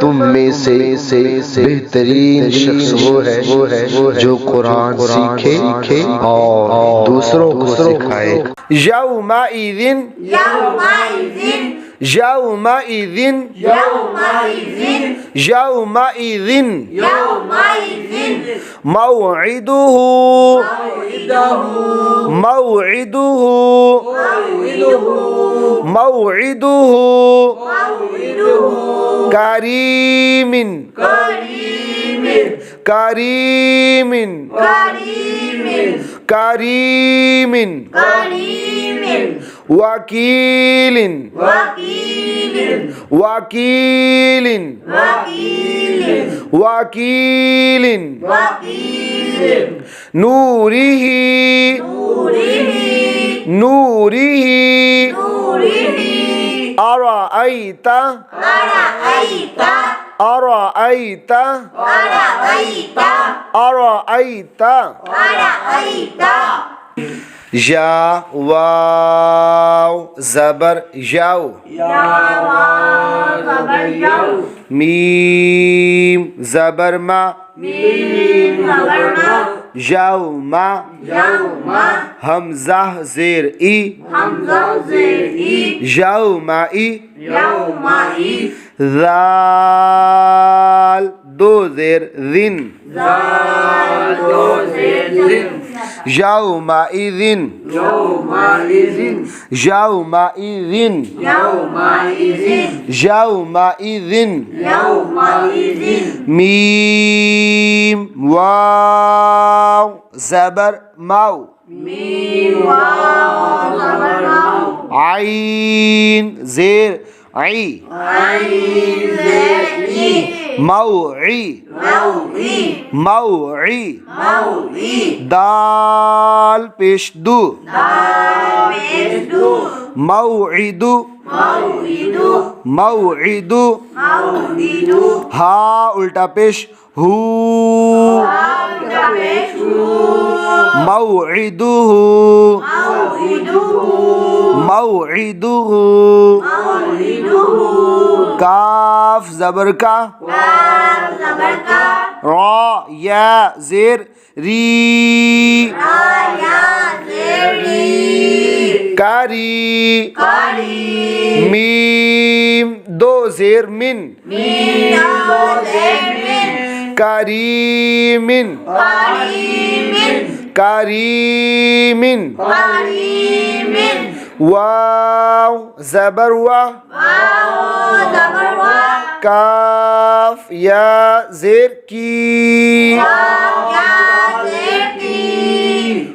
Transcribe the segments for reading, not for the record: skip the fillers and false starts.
तुम में से बेहतरीन शख्स वो है जो कुरान सीखे और दूसरों को सिखाए। यौमाइज़िन यौमाइज़िन यौमाइज़िन मौइदुहु मौइदुहु मौइदुहु करीमिन करीमिन करीमिन वकीलिन वकीलिन वकीलिन नूरिही नूरिही अराअयता अराअयता अराअयता या वाव ज़बर याव मीम ज़बर मा यौमा हमज़ा ज़ेर ई यौमाई ज़ाल दो ज़ेर ज़िन यौमाइज़िन यौमाइज़िन यौमाइज़िन मीम वाव ज़बर माउ आइन ज़ेर आई मौई मौई दाल पेश दू मौइदु मौइदु हा उल्टा पेश हू मौइदुहु मौइदुहु काफ ज़बर का रा या ज़ेर री कारी मीम दो ज़ेर मिन करीमिन करीमिन वाव ज़बर वा काफ या ज़ेर की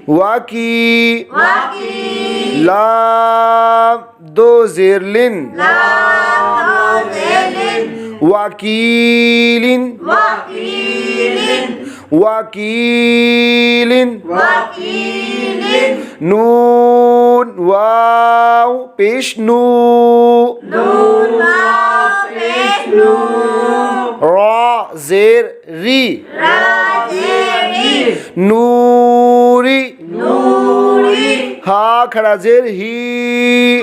वाकी लाम दो ज़ेर लिन वकीलिन वकीलिन नून वाव पेश नू रा ज़ेर री नूरी हा खड़ा ज़ेर ही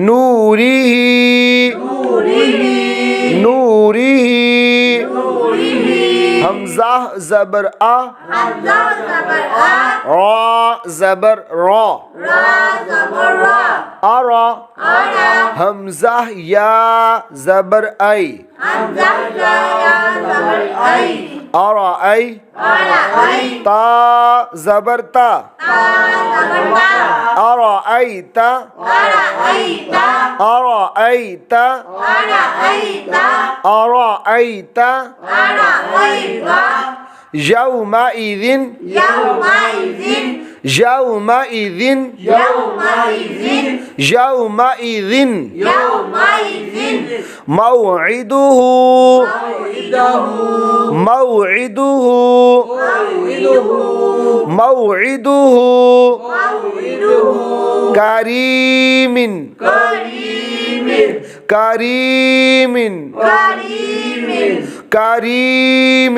नूरी नूरी हमज़ा ज़बर आ रा ज़बर रा अरा हमज़ा या ज़बर आई अरा आई ता ज़बर ता अरा आई ता अरा आई ता अरा आई ता यौमाइज़िन यौमाइज़िन यौमाइज़िन मौइदुहु मौइदुहु मौइदुहु करीमिन كريم كريم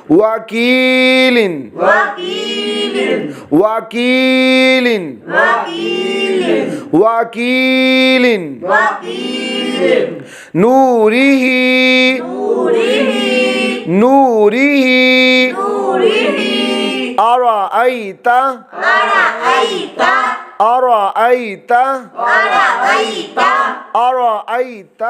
وكيل وكيل وكيل نوره نوره أرأيت أرأيت أرأيت